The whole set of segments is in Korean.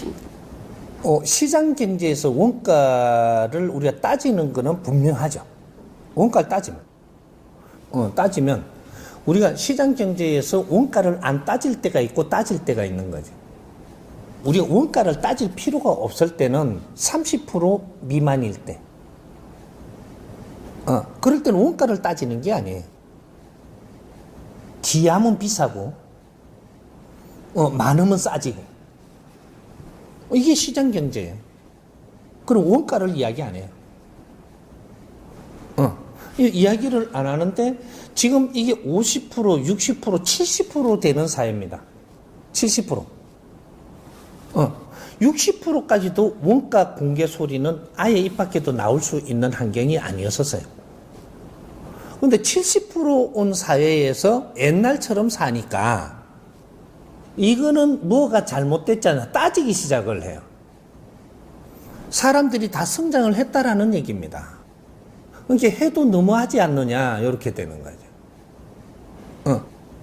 알겠습니다. 시장 경제에서 원가를 우리가 따지는 거는 분명하죠. 원가를 따지면 우리가 시장 경제에서 원가를 안 따질 때가 있고 따질 때가 있는 거죠. 우리가 원가를 따질 필요가 없을 때는 30% 미만일 때. 그럴 때는 원가를 따지는 게 아니에요. 기하면 비싸고, 많으면 싸지고. 이게 시장 경제예요. 그럼 원가를 이야기 안 해요. 이야기를 안 하는데 지금 이게 50%, 60%, 70% 되는 사회입니다. 70%. 60%까지도 원가 공개 소리는 아예 입 밖에도 나올 수 있는 환경이 아니었었어요. 근데 70%온 사회에서 옛날처럼 사니까 이거는 뭐가 잘못됐잖아. 따지기 시작을 해요. 사람들이 다 성장을 했다라는 얘기입니다. 그러니까 해도 너무하지 않느냐 이렇게 되는 거죠.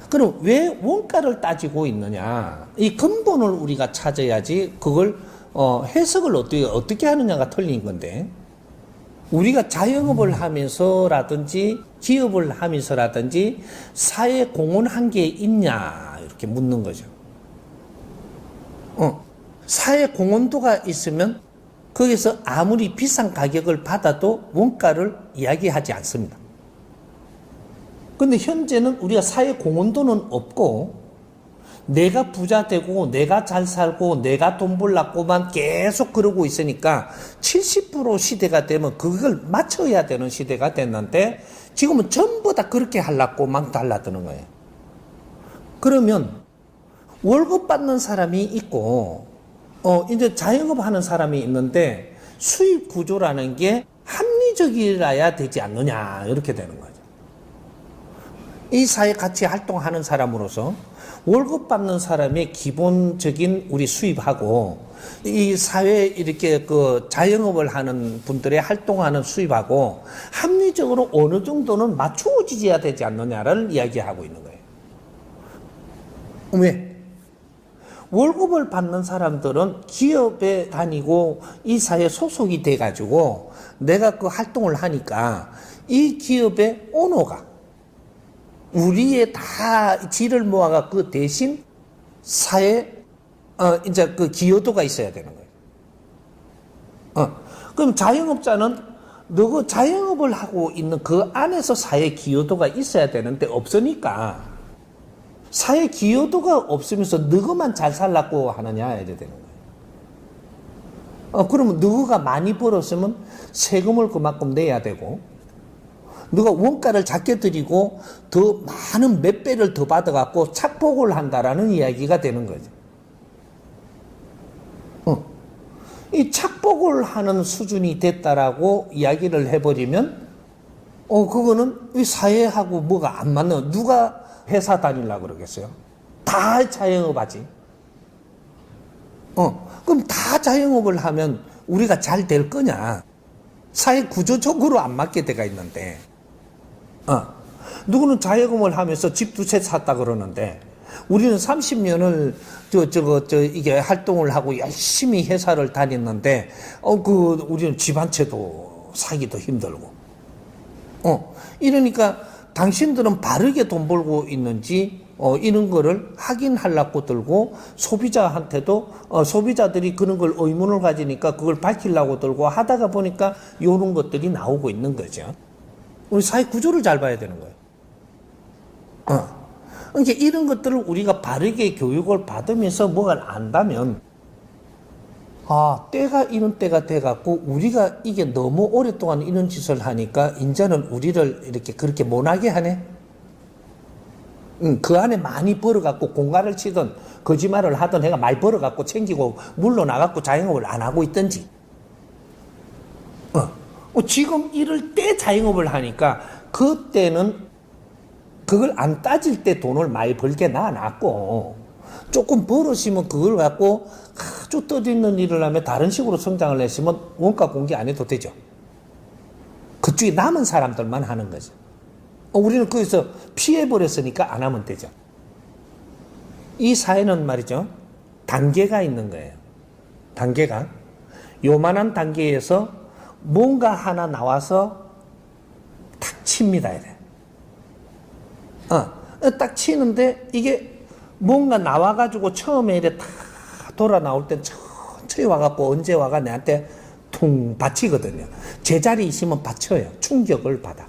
그럼 왜 원가를 따지고 있느냐? 이 근본을 우리가 찾아야지 그걸 해석을 어떻게 하느냐가 틀린 건데 우리가 자영업을 하면서라든지 기업을 하면서라든지 사회 공헌한 게 있냐 이렇게 묻는 거죠. 사회 공헌도가 있으면 거기서 아무리 비싼 가격을 받아도 원가를 이야기하지 않습니다. 근데 현재는 우리가 사회 공헌도는 없고 내가 부자 되고 내가 잘 살고 내가 돈 벌라고만 계속 그러고 있으니까 70% 시대가 되면 그걸 맞춰야 되는 시대가 됐는데 지금은 전부 다 그렇게 하려고 막 달라드는 거예요. 그러면 월급 받는 사람이 있고 이제 자영업 하는 사람이 있는데 수입 구조라는 게 합리적이라야 되지 않느냐 이렇게 되는 거죠. 이 사회 같이 활동하는 사람으로서 월급 받는 사람의 기본적인 우리 수입하고 이 사회에 이렇게 그 자영업을 하는 분들의 활동하는 수입하고 합리적으로 어느 정도는 맞추어지어야 되지 않느냐를 이야기하고 있는 거예요. 왜? 월급을 받는 사람들은 기업에 다니고 이 사회에 소속이 돼가지고 내가 그 활동을 하니까 이 기업의 오너가 우리의 다 질을 모아가 그 대신 사회 이제 그 기여도가 있어야 되는 거예요. 그럼 자영업자는 너가 자영업을 하고 있는 그 안에서 사회 기여도가 있어야 되는데 없으니까 사회 기여도가 없으면서 너가만 잘 살라고 하느냐 이래 되는 거예요. 그러면 너가 많이 벌었으면 세금을 그만큼 내야 되고 너가 원가를 작게 들이고 더 많은 몇 배를 더 받아갖고 착복을 한다라는 이야기가 되는 거죠. 이 착복을 하는 수준이 됐다라고 이야기를 해버리면 그거는 이 사회하고 뭐가 안 맞는 누가 회사 다니려고 그러겠어요? 다 자영업하지. 그럼 다 자영업을 하면 우리가 잘 될 거냐? 사회 구조적으로 안 맞게 돼가 있는데 누구는 자영업을 하면서 집 두 채 샀다 그러는데 우리는 30년을 이게 활동을 하고 열심히 회사를 다녔는데 우리는 집 한 채도 사기도 힘들고 이러니까 당신들은 바르게 돈 벌고 있는지 이런 거를 확인하려고 들고 소비자한테도 소비자들이 그런 걸 의문을 가지니까 그걸 밝히려고 들고 하다가 보니까 이런 것들이 나오고 있는 거죠. 우리 사회 구조를 잘 봐야 되는 거예요. 그러니까 이런 것들을 우리가 바르게 교육을 받으면서 뭐가 안다면 때가 이런 때가 돼갖고 우리가 이게 너무 오랫동안 이런 짓을 하니까 이제는 우리를 이렇게 그렇게 못하게 하네. 그 안에 많이 벌어갖고 공갈을 치든 거짓말을 하든 해가 많이 벌어갖고 챙기고 물러나갖고 자영업을 안 하고 있든지 지금 이럴 때 자영업을 하니까 그때는 그걸 안 따질 때 돈을 많이 벌게 놔놨고 조금 벌으시면 그걸 갖고 아주 떠있는 일을 하면 다른 식으로 성장을 했으면 원가 공개 안 해도 되죠. 그쪽에 남은 사람들만 하는 거죠. 우리는 거기서 피해버렸으니까 안 하면 되죠. 이 사회는 말이죠. 단계가 있는 거예요. 단계가. 요만한 단계에서 뭔가 하나 나와서 탁 칩니다. 이래. 딱 치는데 이게 뭔가 나와가지고 처음에 이래 탁 돌아 나올 때 천천히 와갖고 언제 와가 내한테 퉁 받치거든요. 제자리에 있으면 받쳐요. 충격을 받아.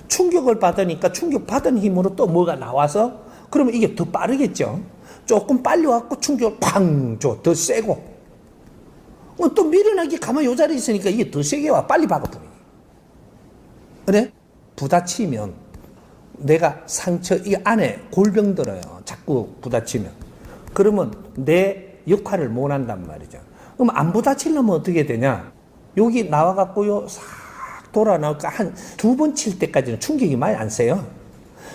충격을 받으니까 충격받은 힘으로 또 뭐가 나와서 그러면 이게 더 빠르겠죠. 조금 빨리 와갖고 충격을 팡 줘. 더 세고. 또 미련하게 가만히 요 자리에 있으니까 이게 더 세게 와. 빨리 박아버려. 그래? 부딪히면 내가 상처, 이 안에 골병 들어요. 자꾸 부딪히면. 그러면 내 역할을 못 한단 말이죠. 그럼 안 부딪히려면 어떻게 되냐? 여기 나와갖고요, 싹 돌아 나올까 한 두 번 칠 때까지는 충격이 많이 안 세요.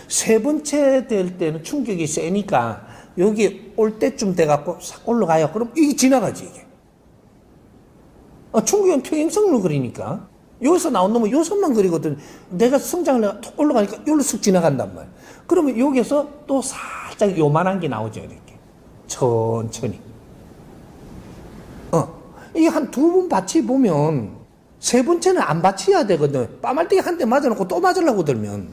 세 번째 될 때는 충격이 세니까 여기 올 때쯤 돼갖고 싹 올라가요. 그럼 이게 지나가지, 이게. 충격은 평행선을 그리니까. 여기서 나온 놈은 요선만 그리거든. 내가 성장을 톡 올라가니까 여기로 쓱 지나간단 말이야. 그러면 여기서 또 살짝 요만한 게 나오죠, 이렇게. 천천히. 이게 한 두 번 받치 보면, 세 번째는 안 받쳐야 되거든. 빠말띠기 한 대 맞아놓고 또 맞으려고 들면.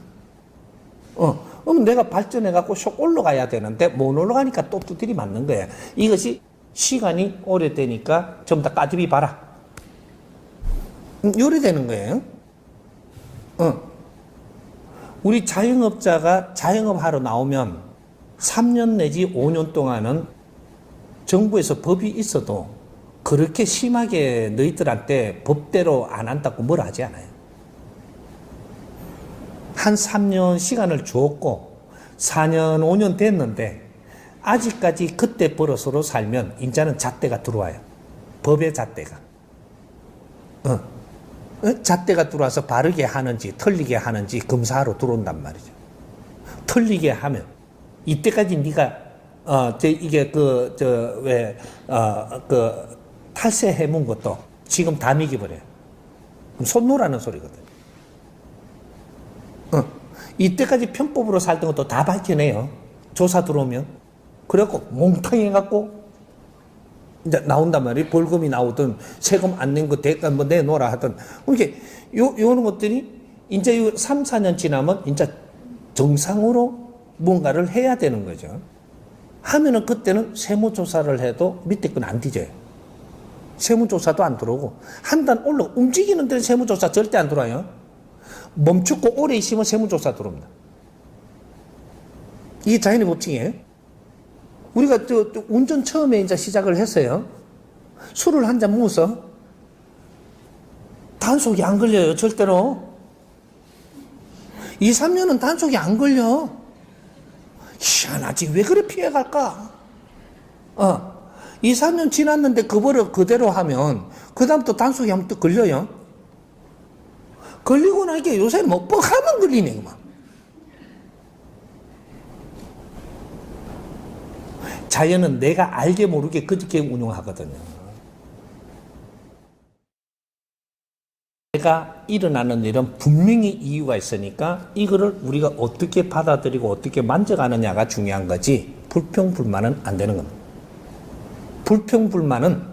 그럼 내가 발전해갖고 슉 올라가야 되는데, 못 올라가니까 또 두드리 맞는 거야. 이것이 시간이 오래되니까 좀 더 까집이 봐라. 요리 되는 거예요. 우리 자영업자가 자영업 하러 나오면 3년 내지 5년 동안은 정부에서 법이 있어도 그렇게 심하게 너희들한테 법대로 안 한다고 뭘 하지 않아요. 한 3년 시간을 주었고 4년, 5년 됐는데 아직까지 그때 버릇으로 살면 이제는 잣대가 들어와요. 법의 잣대가. 잣대가 들어와서 바르게 하는지 틀리게 하는지 검사하러 들어온단 말이죠. 틀리게 하면 이때까지 네가 이게 탈세 해문 것도 지금 다 미기버려요. 그럼 손 놓으라는 소리거든. 이때까지 편법으로 살던 것도 다 밝혀내요. 조사 들어오면. 그래갖고 몽탕 해갖고 이제 나온단 말이에요. 벌금이 나오든 세금 안 낸 거 대가 뭐 내놓으라 하든. 이렇게 요런 것들이 이제 3, 4년 지나면 이제 정상으로 뭔가를 해야 되는 거죠. 하면은 그때는 세무조사를 해도 밑에 건 안 뒤져요. 세무조사도 안 들어오고 한 단 움직이는 데는 세무조사 절대 안 들어와요. 멈추고 오래 있으면 세무조사 들어옵니다. 이게 자연의 법칙이에요. 우리가 운전 처음에 이제 시작을 했어요. 술을 한 잔 먹어서 단속이 안 걸려요, 절대로. 2, 3년은 단속이 안 걸려. 희한하지, 왜 그래 피해갈까? 2, 3년 지났는데 그 버릇 그대로 하면 그다음부터 단속이 한번 또 걸려요. 걸리고 나니까 요새 뭐 뻑하면 걸리네, 그만. 자연은 내가 알게 모르게 그렇게 운용하거든요. 내가 일어나는 일은 분명히 이유가 있으니까 이거를 우리가 어떻게 받아들이고 어떻게 만져가느냐가 중요한 거지 불평불만은 안 되는 겁니다. 불평불만은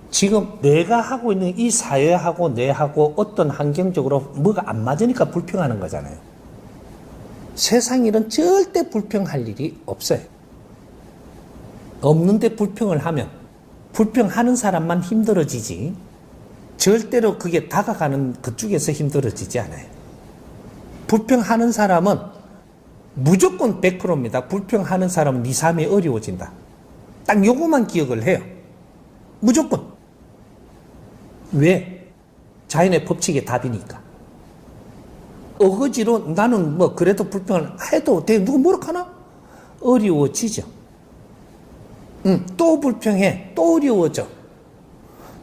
지금 내가 하고 있는 이 사회하고 내하고 어떤 환경적으로 뭐가 안 맞으니까 불평하는 거잖아요. 세상 일은 절대 불평할 일이 없어요. 없는데 불평을 하면 불평하는 사람만 힘들어지지 절대로 그게 다가가는 그쪽에서 힘들어지지 않아요. 불평하는 사람은 무조건 100%입니다. 불평하는 사람은 2, 3이 어려워진다. 딱 요거만 기억을 해요. 무조건. 왜? 자연의 법칙의 답이니까. 어거지로 나는 뭐 그래도 불평을 해도 돼. 누구 뭐라 하나? 어려워지죠. 또 불평해. 또 어려워져.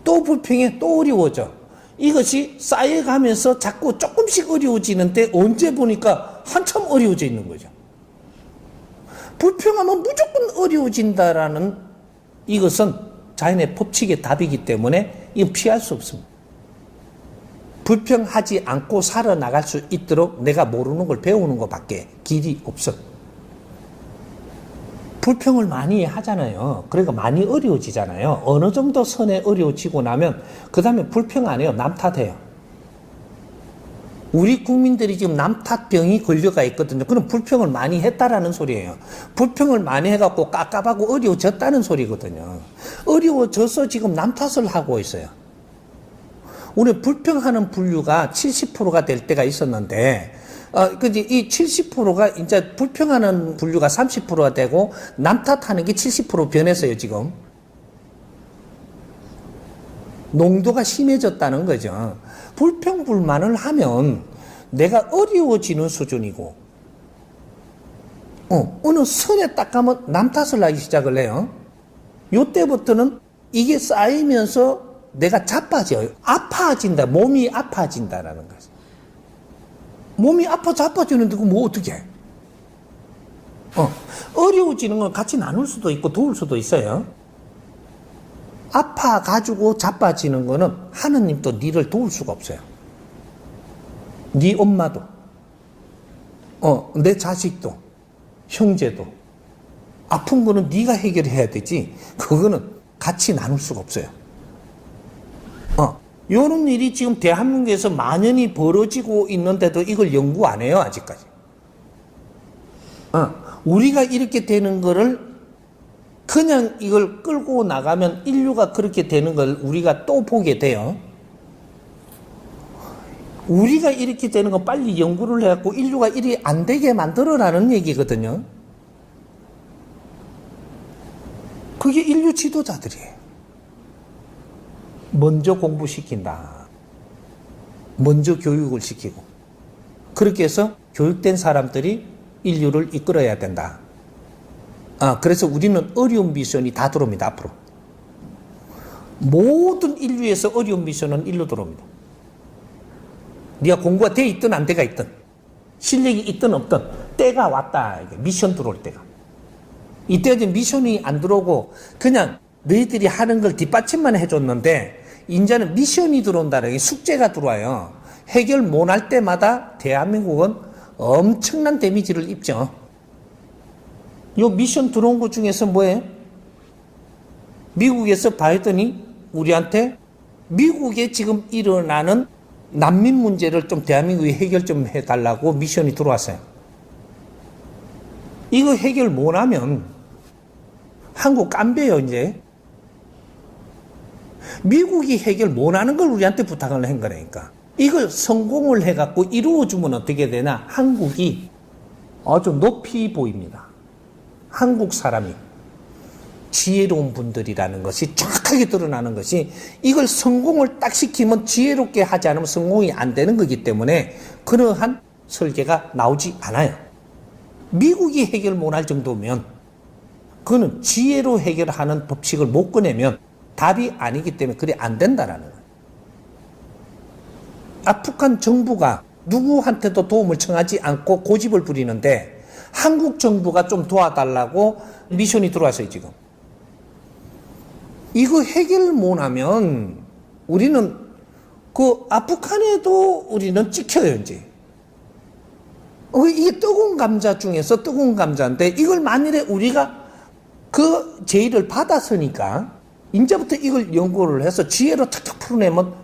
또 불평해. 또 어려워져. 이것이 쌓여가면서 자꾸 조금씩 어려워지는데 언제 보니까 한참 어려워져 있는 거죠. 불평하면 무조건 어려워진다라는 이것은 자연의 법칙의 답이기 때문에 이건 피할 수 없습니다. 불평하지 않고 살아나갈 수 있도록 내가 모르는 걸 배우는 것밖에 길이 없어. 불평을 많이 하잖아요. 그러니까 많이 어려워지잖아요. 어느 정도 선에 어려워지고 나면 그 다음에 불평 안 해요. 남 탓해요. 우리 국민들이 지금 남 탓병이 걸려가 있거든요. 그럼 불평을 많이 했다라는 소리예요. 불평을 많이 해갖고 깝깝하고 어려워졌다는 소리거든요. 어려워져서 지금 남 탓을 하고 있어요. 우리 불평하는 분류가 70%가 될 때가 있었는데, 이 70%가 이제 불평하는 분류가 30%가 되고, 남 탓하는 게 70% 변했어요, 지금. 농도가 심해졌다는 거죠. 불평, 불만을 하면 내가 어려워지는 수준이고, 어느 선에 딱 가면 남 탓을 하기 시작을 해요. 요때부터는 이게 쌓이면서 내가 자빠져요. 아파진다. 몸이 아파진다라는 거죠. 몸이 자빠지는데 그거 뭐 어떻게 해? 어려워지는 건 같이 나눌 수도 있고 도울 수도 있어요. 아파가지고 자빠지는 거는 하느님도 니를 도울 수가 없어요. 니 엄마도, 내 자식도, 형제도. 아픈 거는 니가 해결해야 되지. 그거는 같이 나눌 수가 없어요. 이런 일이 지금 대한민국에서 만연히 벌어지고 있는데도 이걸 연구 안 해요, 아직까지. 우리가 이렇게 되는 거를 그냥 이걸 끌고 나가면 인류가 그렇게 되는 걸 우리가 또 보게 돼요. 우리가 이렇게 되는 거 빨리 연구를 해갖고 인류가 이리 안 되게 만들어라는 얘기거든요. 그게 인류 지도자들이에요. 먼저 공부시킨다. 먼저 교육을 시키고. 그렇게 해서 교육된 사람들이 인류를 이끌어야 된다. 그래서 우리는 어려운 미션이 다 들어옵니다, 앞으로. 모든 인류에서 어려운 미션은 일로 들어옵니다. 네가 공부가 돼 있든 안 돼가 있든, 실력이 있든 없든, 때가 왔다. 미션 들어올 때가. 이때는 미션이 안 들어오고, 그냥 너희들이 하는 걸 뒷받침만 해줬는데, 이제는 미션이 들어온다는 게 숙제가 들어와요. 해결 못할 때마다 대한민국은 엄청난 데미지를 입죠. 요 미션 들어온 것 중에서 뭐예요? 미국에서 바이든이 우리한테 미국에 지금 일어나는 난민 문제를 좀 대한민국이 해결 좀 해달라고 미션이 들어왔어요. 이거 해결 못하면 한국 깜배요, 이제. 미국이 해결 못하는 걸 우리한테 부탁을 한 거라니까. 이걸 성공을 해갖고 이루어주면 어떻게 되나? 한국이 아주 높이 보입니다. 한국 사람이 지혜로운 분들이라는 것이 정확하게 드러나는 것이, 이걸 성공을 딱 시키면 지혜롭게 하지 않으면 성공이 안 되는 거기 때문에 그러한 설계가 나오지 않아요. 미국이 해결 못할 정도면 그는 지혜로 해결하는 법칙을 못 꺼내면 답이 아니기 때문에 그래 안 된다라는 거예요. 아프간 정부가 누구한테도 도움을 청하지 않고 고집을 부리는데 한국 정부가 좀 도와달라고 미션이 들어왔어요, 지금. 이거 해결 못하면 우리는 그 아프간에도 우리는 찍혀요, 이제. 이게 뜨거운 감자 중에서 뜨거운 감자인데 이걸 만일에 우리가 그 제의를 받았으니까 이제부터 이걸 연구를 해서 지혜로 탁탁 풀어내면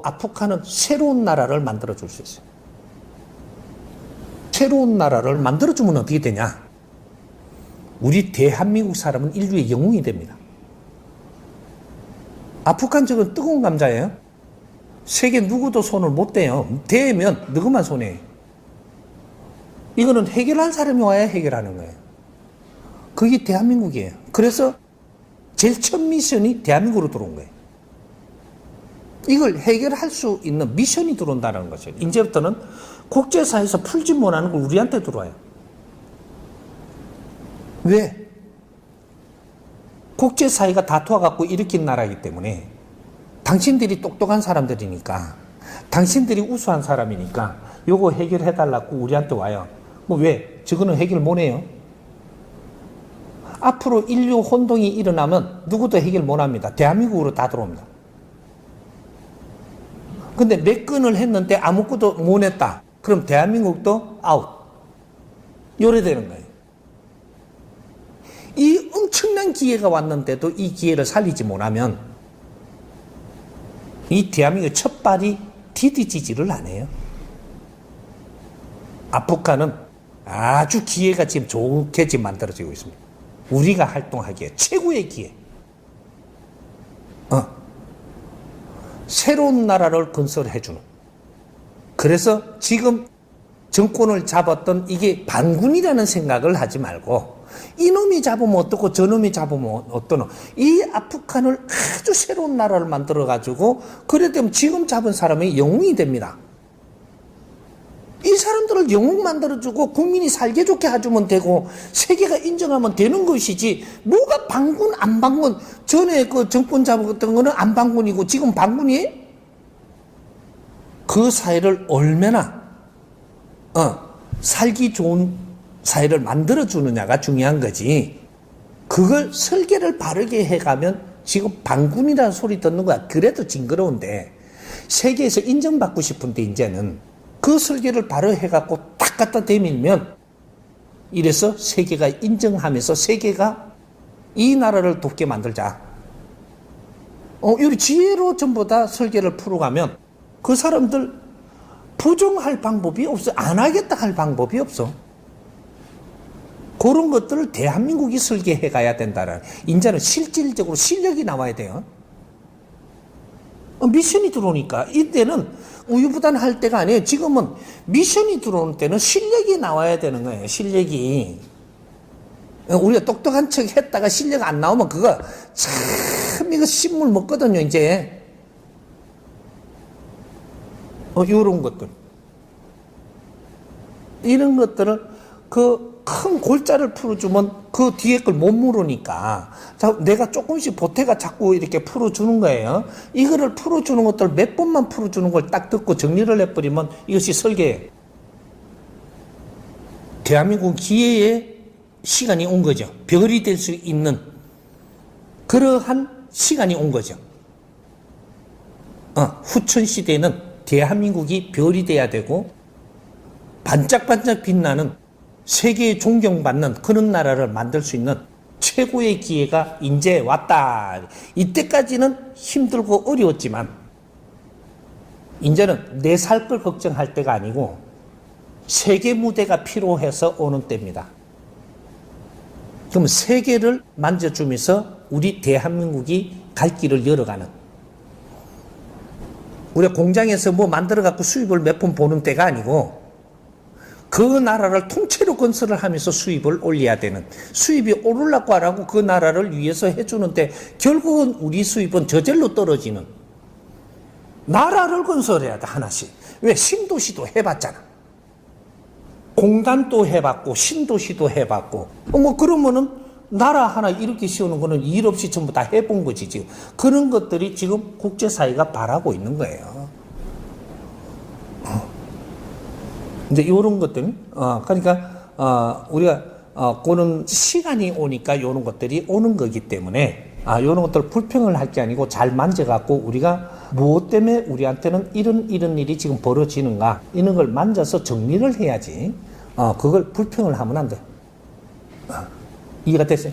아프간은 새로운 나라를 만들어줄 수 있어요. 새로운 나라를 만들어주면 어떻게 되냐? 우리 대한민국 사람은 인류의 영웅이 됩니다. 아프간 적은 뜨거운 감자예요. 세계 누구도 손을 못 대요. 대면 누구만 손해요. 이거는 해결할 사람이 와야 해결하는 거예요. 그게 대한민국이에요. 그래서 제일 첫 미션이 대한민국으로 들어온 거예요. 이걸 해결할 수 있는 미션이 들어온다는 거죠. 이제부터는 국제사회에서 풀지 못하는 걸 우리한테 들어와요. 왜? 국제사회가 다투어갖고 일으킨 나라이기 때문에 당신들이 똑똑한 사람들이니까, 당신들이 우수한 사람이니까 요거 해결해달라고 우리한테 와요. 뭐 왜? 저거는 해결 못해요. 앞으로 인류 혼동이 일어나면 누구도 해결 못합니다. 대한민국으로 다 들어옵니다. 근데 몇 건을 했는데 아무것도 못했다. 그럼 대한민국도 아웃. 요래 되는 거예요. 이 엄청난 기회가 왔는데도 이 기회를 살리지 못하면 이 대한민국의 첫 발이 디디지지를 안 해요. 아프간은 아주 기회가 지금 좋게 지금 만들어지고 있습니다. 우리가 활동하기에 최고의 기회. 새로운 나라를 건설해주는. 그래서 지금 정권을 잡았던 이게 반군이라는 생각을 하지 말고 이놈이 잡으면 어떻고 저놈이 잡으면 어떠노. 이 아프간을 아주 새로운 나라를 만들어가지고 그래 되면 지금 잡은 사람이 영웅이 됩니다. 이 사람들을 영웅 만들어주고 국민이 살게 좋게 해주면 되고 세계가 인정하면 되는 것이지 뭐가 반군 안 반군. 전에 그 정권 잡았던 거는 안 반군이고 지금 반군이에요? 그 사회를 얼마나 살기 좋은 사회를 만들어주느냐가 중요한 거지. 그걸 설계를 바르게 해가면 지금 반군이라는 소리 듣는 거야. 그래도 징그러운데 세계에서 인정받고 싶은데 이제는 그 설계를 바로 해갖고 딱 갖다 대밀면 이래서 세계가 인정하면서 세계가 이 나라를 돕게 만들자. 이 지혜로 전부 다 설계를 풀어가면 그 사람들 부정할 방법이 없어. 안 하겠다 할 방법이 없어. 그런 것들을 대한민국이 설계해 가야 된다는. 이제는 실질적으로 실력이 나와야 돼요. 미션이 들어오니까 이때는 우유부단할 때가 아니에요. 지금은 미션이 들어오는 때는 실력이 나와야 되는 거예요. 실력이. 우리가 똑똑한 척 했다가 실력 안 나오면 그거 참 이거 신물 먹거든요. 이제 이런 것들, 이런 것들을 그 큰 골자를 풀어주면 그 뒤에 걸 못 물으니까 내가 조금씩 보태가 자꾸 이렇게 풀어주는 거예요. 이거를 풀어주는 것들 몇 번만 풀어주는 걸 딱 듣고 정리를 해버리면 이것이 설계예요. 대한민국 기회의 시간이 온 거죠. 별이 될 수 있는 그러한 시간이 온 거죠. 후천시대에는 대한민국이 별이 돼야 되고 반짝반짝 빛나는 세계에 존경받는 그런 나라를 만들 수 있는 최고의 기회가 이제 왔다. 이때까지는 힘들고 어려웠지만 이제는 내 살 걸 걱정할 때가 아니고 세계 무대가 필요해서 오는 때입니다. 그럼 세계를 만져주면서 우리 대한민국이 갈 길을 열어가는, 우리가 공장에서 뭐 만들어 갖고 수입을 몇 번 보는 때가 아니고 그 나라를 통째로 건설을 하면서 수입을 올려야 되는, 수입이 오르려고 하라고 그 나라를 위해서 해주는데 결국은 우리 수입은 저절로 떨어지는. 나라를 건설해야 돼 하나씩. 왜? 신도시도 해봤잖아. 공단도 해봤고 신도시도 해봤고 그러면은 나라 하나 이렇게 씌우는 거는 일 없이 전부 다 해본 거지 지금. 그런 것들이 지금 국제사회가 바라고 있는 거예요. 이제 이런 것들, 그러니까 우리가 그런 시간이 오니까 이런 것들이 오는 거기 때문에 이런 것들 불평을 할 게 아니고 잘 만져갖고 우리가 무엇 때문에 우리한테는 이런 일이 지금 벌어지는가 이런 걸 만져서 정리를 해야지. 그걸 불평을 하면 안 돼. 이해가 됐어요?